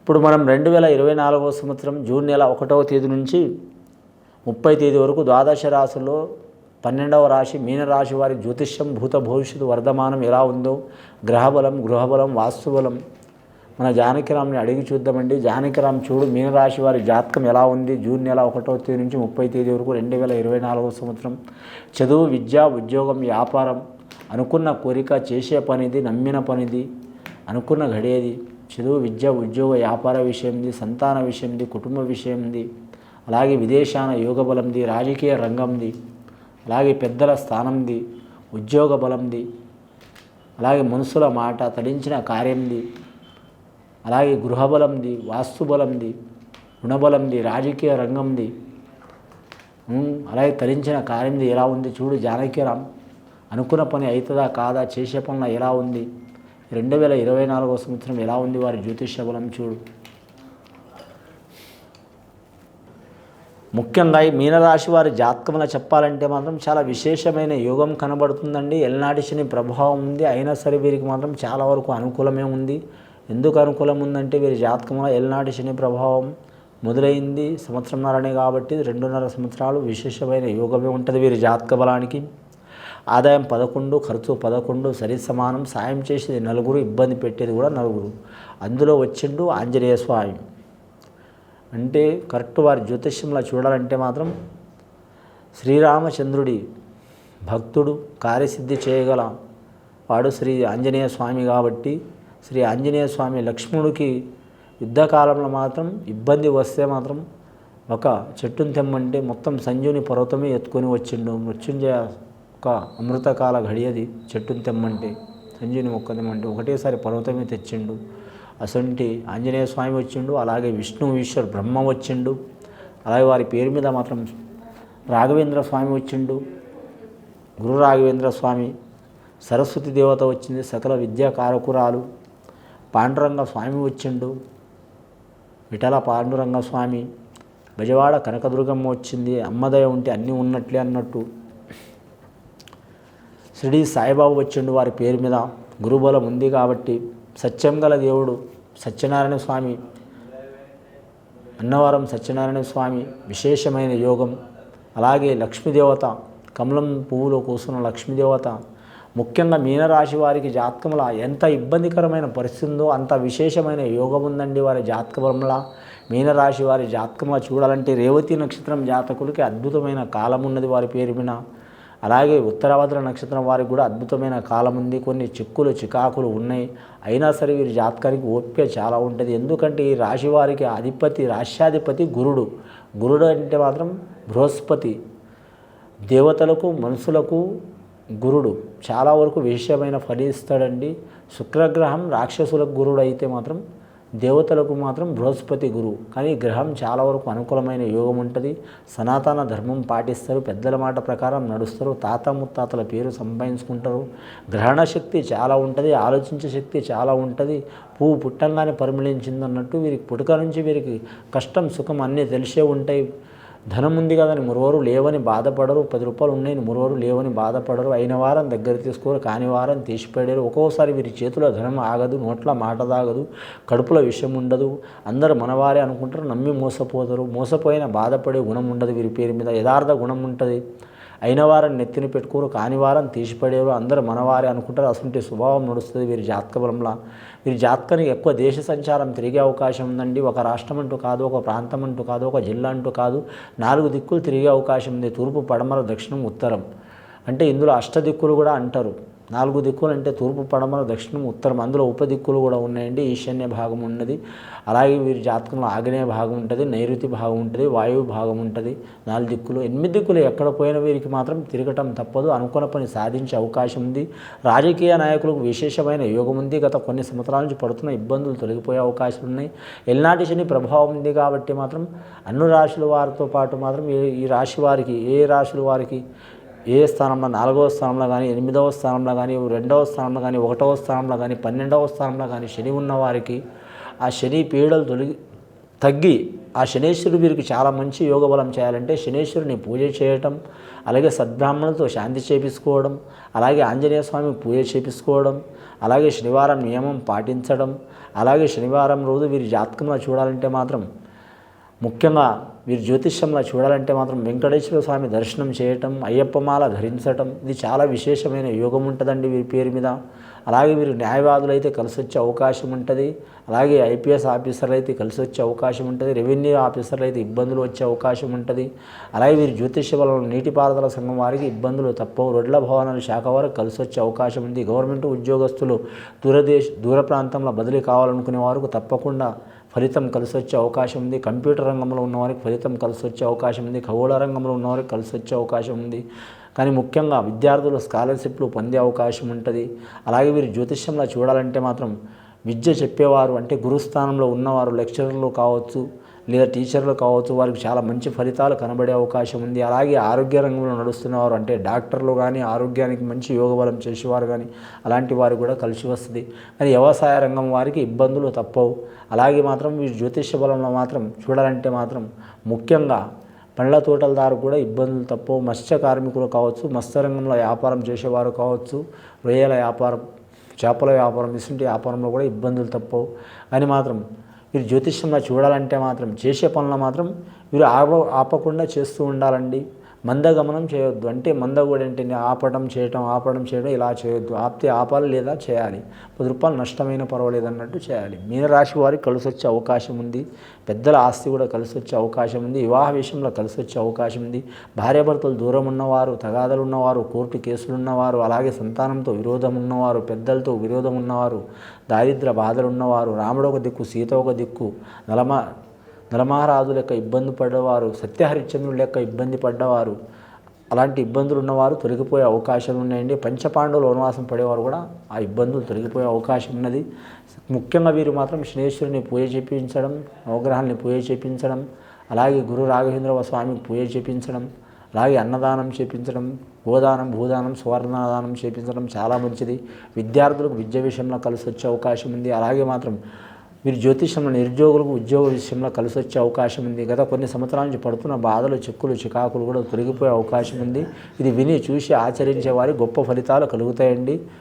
ఇప్పుడు మనం 2024వ సంవత్సరం జూన్ నెల 1వ తేదీ నుంచి 30 తేదీ వరకు ద్వాదశ రాశుల్లో 12వ రాశి మీనరాశి వారి జ్యోతిష్యం భూత భవిష్యత్తు వర్ధమానం ఎలా ఉందో గ్రహబలం గృహబలం వాస్తుబలం మన జానకిరామ్ని అడిగి చూద్దామండి. జానకిరామ్ చూడు మీనరాశి వారి జాతకం ఎలా ఉంది జూన్ నెల 1వ తేదీ నుంచి 30 తేదీ వరకు 2024వ సంవత్సరం. చదువు, విద్య, ఉద్యోగం, వ్యాపారం, అనుకున్న కోరిక, చేసే పనిది, నమ్మిన పనిది, అనుకున్న గడియేది. చదువు, విద్య, ఉద్యోగ, వ్యాపార విషయంది, సంతాన విషయంది, కుటుంబ విషయంది, అలాగే విదేశాన యోగ బలంది, రాజకీయ రంగంది, అలాగే పెద్దల స్థానంది, ఉద్యోగ బలంది, అలాగే మనుషుల మాట తడించిన కార్యంది, అలాగే గృహబలంది, వాస్తుబలంది, గుణబలంది, రాజకీయ రంగంది, అలాగే తరించిన కార్యంది ఎలా ఉంది చూడు జానకిరామ్. అనుకున్న పని అవుతుందా కాదా, చేసే పనులు ఎలా ఉంది, 2024వ సంవత్సరం ఎలా ఉంది వారి జ్యోతిష బలం చూడు. ముఖ్యంగా ఈ మీనరాశి వారి జాతకంలో చెప్పాలంటే మాత్రం చాలా విశేషమైన యోగం కనబడుతుందండి. ఎల్నాటి శని ప్రభావం ఉంది, అయినా సరే వీరికి మాత్రం చాలా వరకు అనుకూలమే ఉంది. ఎందుకు అనుకూలం ఉందంటే వీరి జాతకంలో ఎల్నాటి శని ప్రభావం మొదలైంది సంవత్సరంన్నరనే కాబట్టి 2.5 సంవత్సరాలు విశేషమైన యోగమే ఉంటుంది వీరి జాతక బలానికి. ఆదాయం 11, ఖర్చు 11, సరి సమానం. సాయం చేసేది 4, ఇబ్బంది పెట్టేది కూడా 4. అందులో వచ్చిండు ఆంజనేయ స్వామి. అంటే కరెక్ట్ వారి జ్యోతిష్యంలో చూడాలంటే మాత్రం శ్రీరామచంద్రుడి భక్తుడు, కార్యసిద్ధి చేయగల వాడు శ్రీ ఆంజనేయ స్వామి కాబట్టి శ్రీ ఆంజనేయ స్వామి లక్ష్మణుడికి యుద్ధకాలంలో మాత్రం ఇబ్బంది వస్తే మాత్రం ఒక చెట్టును తెమ్మంటే మొత్తం సంజీవుని పర్వతమే ఎత్తుకొని వచ్చిండు. మృత్యుంజయ ఒక అమృతకాల ఘడియది చెట్టును తెమ్మంటే, సంజీవుని మొక్క తెమ్మంటే ఒకటేసారి పర్వతమే తెచ్చిండు. అసంటి ఆంజనేయ స్వామి వచ్చిండు, అలాగే విష్ణు ఈశ్వర్ బ్రహ్మ వచ్చిండు, అలాగే వారి పేరు మీద మాత్రం రాఘవేంద్ర స్వామి వచ్చిండు, గురు రాఘవేంద్ర స్వామి. సరస్వతి దేవత వచ్చింది, సకల విద్యా కారకురాలు. పాండురంగ స్వామి వచ్చిండు, విఠల పాండురంగ స్వామి. బెజవాడ కనకదుర్గమ్మ వచ్చింది. అమ్మదయ ఉంటే అన్నీ ఉన్నట్లే అన్నట్టు. షిరిడి సాయిబాబు వచ్చిండు వారి పేరు మీద, గురుబలం ఉంది కాబట్టి. సత్యం గల దేవుడు సత్యనారాయణ స్వామి, అన్నవరం సత్యనారాయణ స్వామి విశేషమైన యోగం. అలాగే లక్ష్మీదేవత, కమలం పువ్వులో కూర్చున్న లక్ష్మీదేవత. ముఖ్యంగా మీనరాశి వారికి జాతకంలో ఎంత ఇబ్బందికరమైన పరిస్థితి ఉందో అంత విశేషమైన యోగం ఉందండి వారి జాతక బలంలో. మీనరాశి వారి జాతకంలో చూడాలంటే రేవతి నక్షత్రం జాతకులకి అద్భుతమైన కాలం ఉన్నది వారి పేరు మీద. అలాగే ఉత్తరాభద్ర నక్షత్రం వారికి కూడా అద్భుతమైన కాలం ఉంది. కొన్ని చిక్కులు చికాకులు ఉన్నాయి, అయినా సరే వీరి జాతకానికి ఓపిక చాలా ఉంటుంది. ఎందుకంటే ఈ రాశి వారికి అధిపతి, రాష్ట్రాధిపతి గురుడు. గురుడు అంటే మాత్రం బృహస్పతి. దేవతలకు మనుషులకు గురుడు చాలా వరకు విషయమైన ఫలిస్తాడండి. శుక్రగ్రహం రాక్షసులకు గురుడు అయితే మాత్రం దేవతలకు మాత్రం బృహస్పతి గురువు. కానీ గ్రహం చాలా వరకు అనుకూలమైన యోగం ఉంటుంది. సనాతన ధర్మం పాటిస్తారు, పెద్దల మాట ప్రకారం నడుస్తారు, తాత ముత్తాతల పేరు సంపాదించుకుంటారు. గ్రహణ శక్తి చాలా ఉంటుంది, ఆలోచించే శక్తి చాలా ఉంటుంది. పువ్వు పుట్టంగానే పరిమళించిందన్నట్టు వీరికి పుట్టుక నుంచి వీరికి కష్టం సుఖం అన్నీ తెలిసే ఉంటాయి. ధనం ఉంది కదని మురువరు లేవని బాధపడరు, 10 రూపాయలు ఉన్నాయని మురువరు లేవని బాధపడరు. అయిన వారం దగ్గర తీసుకోరు, కాని వారం తీసిపడారు. ఒక్కోసారి వీరి చేతిలో ధనం ఆగదు, నోట్ల మాట తాగదు, కడుపులో విషయం ఉండదు. అందరూ మనవారే అనుకుంటారు, నమ్మి మోసపోతారు. మోసపోయిన బాధపడే గుణం ఉండదు వీరి పేరు మీద, యథార్థ గుణం ఉంటుంది. అయిన వారం నెత్తిని పెట్టుకోరు, కాని వారం తీసిపడేరు. అందరూ మనవారే అనుకుంటారు. అసలు స్వభావం నడుస్తుంది వీరి జాతక బలంలో. వీరి జాతకానికి ఎక్కువ దేశ సంచారం తిరిగే అవకాశం ఉందండి. ఒక రాష్ట్రం అంటూ కాదు, ఒక ప్రాంతం అంటూ కాదు, ఒక జిల్లా అంటూ కాదు, 4 దిక్కులు తిరిగే అవకాశం ఉంది. తూర్పు, పడమర, దక్షిణం, ఉత్తరం. అంటే ఇందులో అష్టదిక్కులు కూడా అంటారు. 4 దిక్కులు అంటే తూర్పు, పడమర, దక్షిణం, ఉత్తరం. అందులో ఉపదిక్కులు కూడా ఉన్నాయండి. ఈశాన్య భాగం ఉన్నది. అలాగే వీరి జాతకంలో ఆగ్నేయ భాగం ఉంటుంది, నైరుతి భాగం ఉంటుంది, వాయువు భాగం ఉంటుంది. 4 దిక్కులు. 8 దిక్కులు ఎక్కడ పోయిన వీరికి మాత్రం తిరగటం తప్పదు. అనుకున్న పని సాధించే అవకాశం ఉంది. రాజకీయ నాయకులకు విశేషమైన యోగం ఉంది. గత కొన్ని సంవత్సరాల నుంచి పడుతున్న ఇబ్బందులు తొలగిపోయే అవకాశాలు ఉన్నాయి. ఎల్నాటి శని ప్రభావం ఉంది కాబట్టి మాత్రం అన్ని రాశుల వారితో పాటు మాత్రం ఈ రాశి వారికి, ఏ రాశుల వారికి ఏ స్థానంలో 4వ స్థానంలో కానీ, 8వ స్థానంలో కానీ, 2వ స్థానంలో కానీ, 1వ స్థానంలో కానీ, 12వ స్థానంలో కానీ శని ఉన్న వారికి ఆ శని పీడలు తగ్గి ఆ శనేశ్వరుడు వీరికి చాలా మంచి యోగ బలం చేయాలంటే శనేశ్వరుని పూజ చేయటం, అలాగే సద్బ్రాహ్మణులతో శాంతి చేపించుకోవడం, అలాగే ఆంజనేయ స్వామి పూజ చేపించుకోవడం, అలాగే శనివారం నియమం పాటించడం, అలాగే శనివారం రోజు వీరి జాతకంలో చూడాలంటే మాత్రం ముఖ్యంగా వీరు జ్యోతిష్యంలో చూడాలంటే మాత్రం వెంకటేశ్వర స్వామి దర్శనం చేయటం, అయ్యప్పమాల ధరించటం, ఇది చాలా విశేషమైన యోగం ఉంటుందండి వీరి పేరు మీద. అలాగే వీరు న్యాయవాదులు అయితే కలిసి వచ్చే అవకాశం ఉంటుంది, అలాగే ఐపీఎస్ ఆఫీసర్లు అయితే కలిసి వచ్చే అవకాశం ఉంటుంది, రెవెన్యూ ఆఫీసర్లు అయితే ఇబ్బందులు వచ్చే అవకాశం ఉంటుంది. అలాగే వీరు జ్యోతిష్య బలం నీటిపారుదల సంఘం వారికి ఇబ్బందులు తప్పవు, రొడ్ల భవనాల శాఖ వారికి కలిసి వచ్చే అవకాశం ఉంది. గవర్నమెంట్ ఉద్యోగస్తులు దూర ప్రాంతంలో బదిలీ కావాలనుకునే వారికి తప్పకుండా ఫలితం కలిసి వచ్చే అవకాశం ఉంది. కంప్యూటర్ రంగంలో ఉన్నవారికి ఫలితం కలిసి వచ్చే అవకాశం ఉంది. ఖగోళ రంగంలో ఉన్నవారికి కలిసి వచ్చే అవకాశం ఉంది. కానీ ముఖ్యంగా విద్యార్థులు స్కాలర్షిప్లు పొందే అవకాశం ఉంటుంది. అలాగే వీరు జ్యోతిష్యంలో చూడాలంటే మాత్రం విద్య చెప్పేవారు అంటే గురుస్థానంలో ఉన్నవారు లెక్చరర్లు కావచ్చు లేదా టీచర్లు కావచ్చు, వారికి చాలా మంచి ఫలితాలు కనబడే అవకాశం ఉంది. అలాగే ఆరోగ్య రంగంలో నడుస్తున్నవారు అంటే డాక్టర్లు కానీ, ఆరోగ్యానికి మంచి యోగబలం చేసేవారు కానీ అలాంటి వారు కూడా కలిసి వస్తుంది. కానీ వ్యవసాయ రంగం వారికి ఇబ్బందులు తప్పవు. అలాగే మాత్రం వీరు జ్యోతిష్య బలంలో మాత్రం చూడాలంటే మాత్రం ముఖ్యంగా పండ్ల తోటలదారు కూడా ఇబ్బందులు తప్పవు. మత్స్య కార్మికులు కావచ్చు, మత్స్య రంగంలో వ్యాపారం చేసేవారు కావచ్చు, రొయ్యల వ్యాపారం, చేపల వ్యాపారం, ఇటువంటి వ్యాపారంలో కూడా ఇబ్బందులు తప్పవు. కానీ మాత్రం వీరు జ్యోతిష్యంలో చూడాలంటే మాత్రం చేసే పనులు మాత్రం వీరు ఆపకుండా చేస్తూ ఉండాలండి. మందగమనం చేయొద్దు. అంటే మంద కూడా ఏంటంటే ఆపడం చేయడం ఇలా చేయొద్దు. ఆపితే ఆపాలి లేదా చేయాలి. 10 రూపాయలు నష్టమైన పర్వాలేదు అన్నట్టు చేయాలి. మీనరాశి వారికి కలిసి వచ్చే అవకాశం ఉంది. పెద్దల ఆస్తి కూడా కలిసి వచ్చే అవకాశం ఉంది. వివాహ విషయంలో కలిసి వచ్చే అవకాశం ఉంది. భార్యాభర్తలు దూరం ఉన్నవారు, తగాదలు ఉన్నవారు, కోర్టు కేసులు ఉన్నవారు, అలాగే సంతానంతో విరోధం ఉన్నవారు, పెద్దలతో విరోధం ఉన్నవారు, దారిద్ర బాధలు ఉన్నవారు, రాముడు ఒక దిక్కు సీత ఒక దిక్కు, నలమహారాజు లెక్క ఇబ్బంది పడ్డవారు, సత్యహరిశ్చంద్రుడు లెక్క ఇబ్బంది పడ్డవారు, అలాంటి ఇబ్బందులు ఉన్నవారు తొలగిపోయే అవకాశాలు ఉన్నాయండి. పంచపాండవులు వనవాసం పడేవారు కూడా ఆ ఇబ్బందులు తొలగిపోయే అవకాశం ఉన్నది. ముఖ్యంగా వీరు మాత్రం శనేశ్వరుని పూజ చేయించడం, నవగ్రహాన్ని పూజ చేయించడం, అలాగే గురు రాఘవేంద్ర స్వామికి పూజ చేయించడం, అలాగే అన్నదానం చేయించడం, గోదానం, భూదానం, సువర్ణదానం చేయించడం చాలా మంచిది. విద్యార్థులకు విద్య విషయంలో కలిసి వచ్చే అవకాశం ఉంది. అలాగే మాత్రం వీరు జ్యోతిష్యంలో నిరుద్యోగులకు ఉద్యోగ విషయంలో కలిసి వచ్చే అవకాశం ఉంది. గత కొన్ని సంవత్సరాల నుంచి పడుతున్న బాధలు, చిక్కులు, చికాకులు కూడా తొలగిపోయే అవకాశం ఉంది. ఇది విని చూసి ఆచరించే వారి గొప్ప ఫలితాలు కలుగుతాయండి.